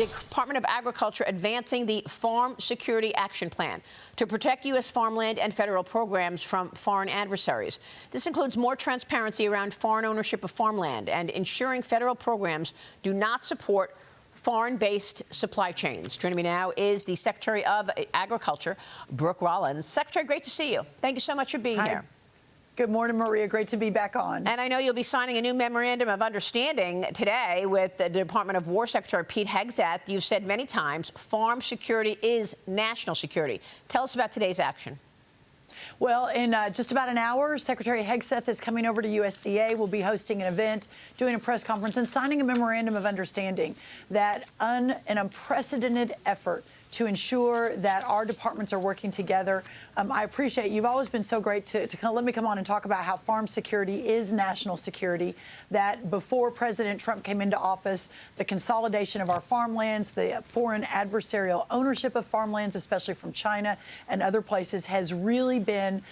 The Department of Agriculture advancing the Farm Security Action Plan to protect U.S. farmland and federal programs from foreign adversaries. This includes more transparency around foreign ownership of farmland and ensuring federal programs do not support foreign-based supply chains. Joining me now is the Secretary of Agriculture, Brooke Rollins. Secretary, great to see you. Thank you so much for being here. Good morning, Maria. Great to be back on. And I know you'll be signing a new memorandum of understanding today with the Department of War Secretary Pete Hegseth. You've said many times farm security is national security. Tell us about today's action. Well, in just about an hour, Secretary Hegseth is coming over to USDA. We'll be hosting an event, doing a press conference, and signing a memorandum of understanding that an unprecedented effort to ensure that our departments are working together. I appreciate you've always been so great to kind of let me come on and talk about how farm security is national security, that before President Trump came into office, the consolidation of our farmlands, the foreign adversarial ownership of farmlands, especially from China and other places, has really been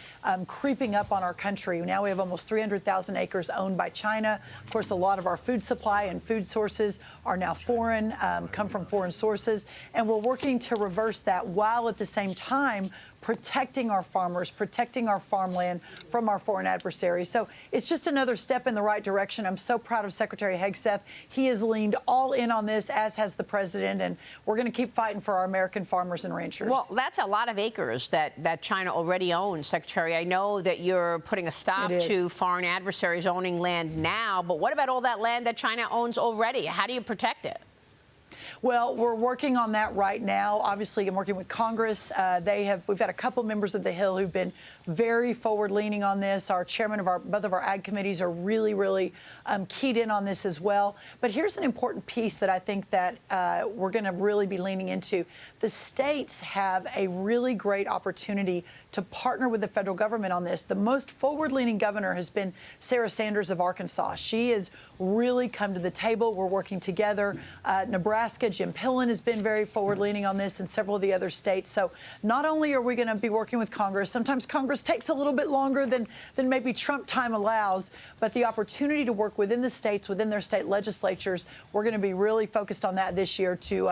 creeping up on our country. Now we have almost 300,000 acres owned by China. Of course, a lot of our food supply and food sources are now foreign, come from foreign sources, and we're working to reverse that while at the same time protecting our farmers, protecting our farmland from our foreign adversaries. So it's just another step in the right direction. I'm so proud of Secretary Hegseth. He has leaned all in on this, as has the president, and we're going to keep fighting for our American farmers and ranchers. Well, that's a lot of acres that China already owns, Secretary. I know that you're putting a stop to foreign adversaries owning land now, but what about all that land that China owns already? How do you protect it? Well, we're working on that right now. Obviously, I'm working with Congress. We've got a couple members of the Hill who've been very forward-leaning on this. Our chairman of both of our ag committees are really keyed in on this as well. But here's an important piece that I think that we're going to really be leaning into. The states have a really great opportunity to partner with the federal government on this. The most forward-leaning governor has been Sarah Sanders of Arkansas. She has really come to the table. We're working together. Nebraska, Jim Pillen has been very forward-leaning on this, and several of the other states. So not only are we going to be working with Congress, sometimes Congress takes a little bit longer than maybe Trump time allows, but the opportunity to work within the states, within their state legislatures, we're going to be really focused on that this year to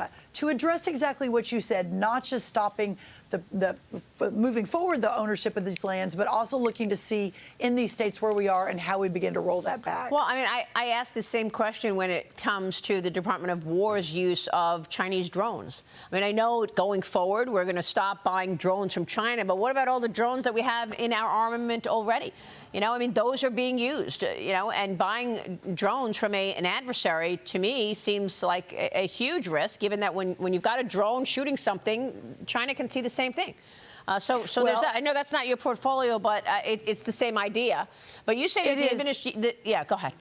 address exactly what you said, not just stopping moving forward the ownership of these lands, but also looking to see in these states where we are and how we begin to roll that back. Well, I mean, I asked the same question when it comes to the Department of War's use of Chinese drones. I mean, I know going forward we're going to stop buying drones from China, but what about all the drones that we have in our armament already? You know, I mean, those are being used, you know, and buying drones from an adversary, to me, seems like a huge risk, given that when you've got a drone shooting something, China can see the same thing. So there's that. I know that's not your portfolio, but it's the same idea. But you say that the administration, yeah, go ahead.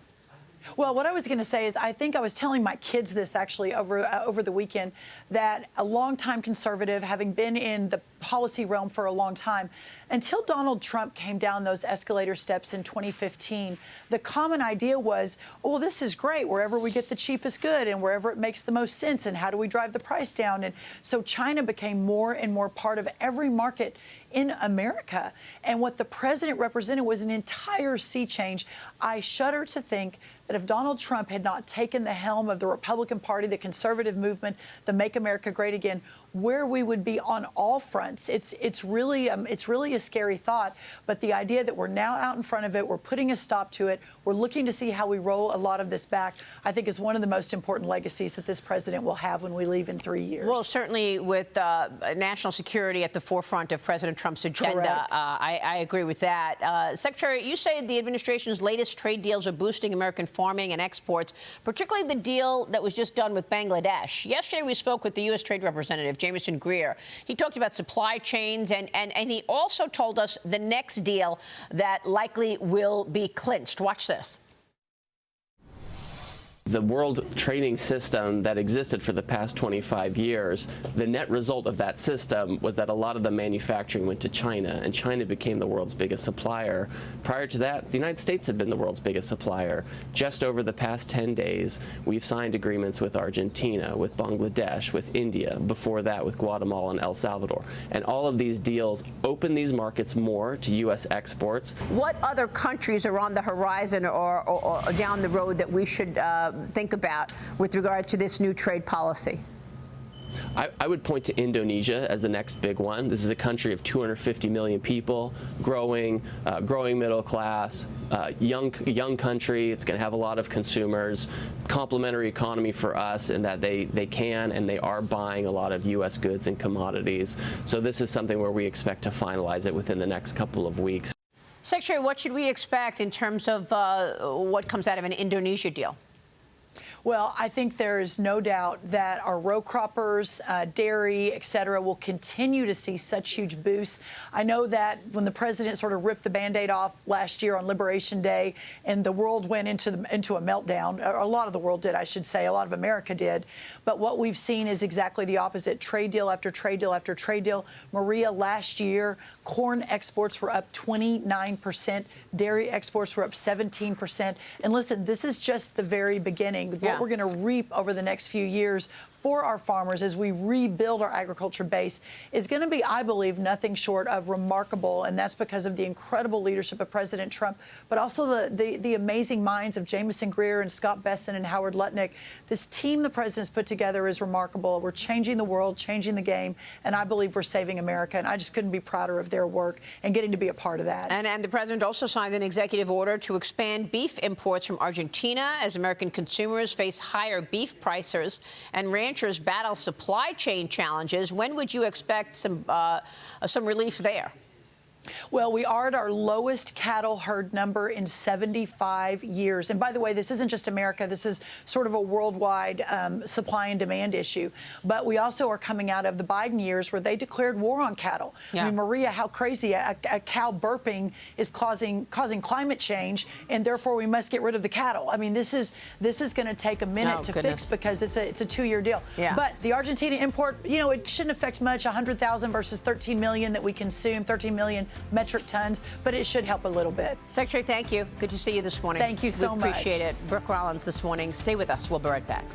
Well, what I was going to say is I think I was telling my kids this actually over the weekend, that a longtime conservative, having been in the policy realm for a long time, until Donald Trump came down those escalator steps in 2015, the common idea was, oh, well, this is great wherever we get the cheapest good and wherever it makes the most sense, and how do we drive the price down? And so China became more and more part of every market in America. And what the president represented was an entire sea change. I shudder to think that if Donald Trump had not taken the helm of the Republican Party, the conservative movement, the Make America Great Again, where we would be on all fronts. It's really a scary thought. But the idea that we're now out in front of it, we're putting a stop to it, we're looking to see how we roll a lot of this back, I think is one of the most important legacies that this president will have when we leave in 3 years. Well, certainly with national security at the forefront of President Trump's agenda, I agree with that. Secretary, you say the administration's latest trade deals are boosting American farming and exports, particularly the deal that was just done with Bangladesh. Yesterday, we spoke with the U.S. Trade Representative, Jameson Greer. He talked about supply chains, and he also told us the next deal that likely will be clinched. Watch this. The world trading system that existed for the past 25 years, the net result of that system was that a lot of the manufacturing went to China, and China became the world's biggest supplier. Prior to that, the United States had been the world's biggest supplier. Just over the past 10 days, we've signed agreements with Argentina, with Bangladesh, with India, before that with Guatemala and El Salvador. And all of these deals open these markets more to U.S. exports. What other countries are on the horizon or down the road that we should think about with regard to this new trade policy? I would point to Indonesia as the next big one. This is a country of 250 million people, growing middle class, young country. It's going to have a lot of consumers, complementary economy for us in that they can and they are buying a lot of U.S. goods and commodities. So this is something where we expect to finalize it within the next couple of weeks. Secretary, what should we expect in terms of what comes out of an Indonesia deal? Well, I think there is no doubt that our row croppers, dairy, et cetera, will continue to see such huge boosts. I know that when the president sort of ripped the Band-Aid off last year on Liberation Day and the world went into a meltdown, or a lot of the world did, I should say, a lot of America did. But what we've seen is exactly the opposite. Trade deal after trade deal after trade deal. Maria, last year, corn exports were up 29%. Dairy exports were up 17%. And listen, this is just the very beginning. What we're going to reap over the next few years for our farmers as we rebuild our agriculture base is going to be, I believe, nothing short of remarkable. And that's because of the incredible leadership of President Trump, but also the amazing minds of Jamison Greer and Scott Besson and Howard Lutnick. This team the president's put together is remarkable. We're changing the world, changing the game, and I believe we're saving America. And I just couldn't be prouder of their work and getting to be a part of that. And the president also signed an executive order to expand beef imports from Argentina as American consumers face higher beef prices and ranchers battle supply chain challenges. When would you expect some relief there? Well, we are at our lowest cattle herd number in 75 years. And by the way, this isn't just America. This is sort of a worldwide supply and demand issue. But we also are coming out of the Biden years where they declared war on cattle. I mean, Maria, how crazy. A cow burping is causing climate change, and therefore we must get rid of the cattle. I mean, this is going to take a minute to fix because it's a 2-year deal. But the Argentina import, you know, it shouldn't affect much, 100,000 versus 13 million that we consume, 13 million metric tons, but it should help a little bit. Secretary, thank you. Good to see you this morning. Thank you so much. We appreciate it. Brooke Rollins this morning. Stay with us. We'll be right back.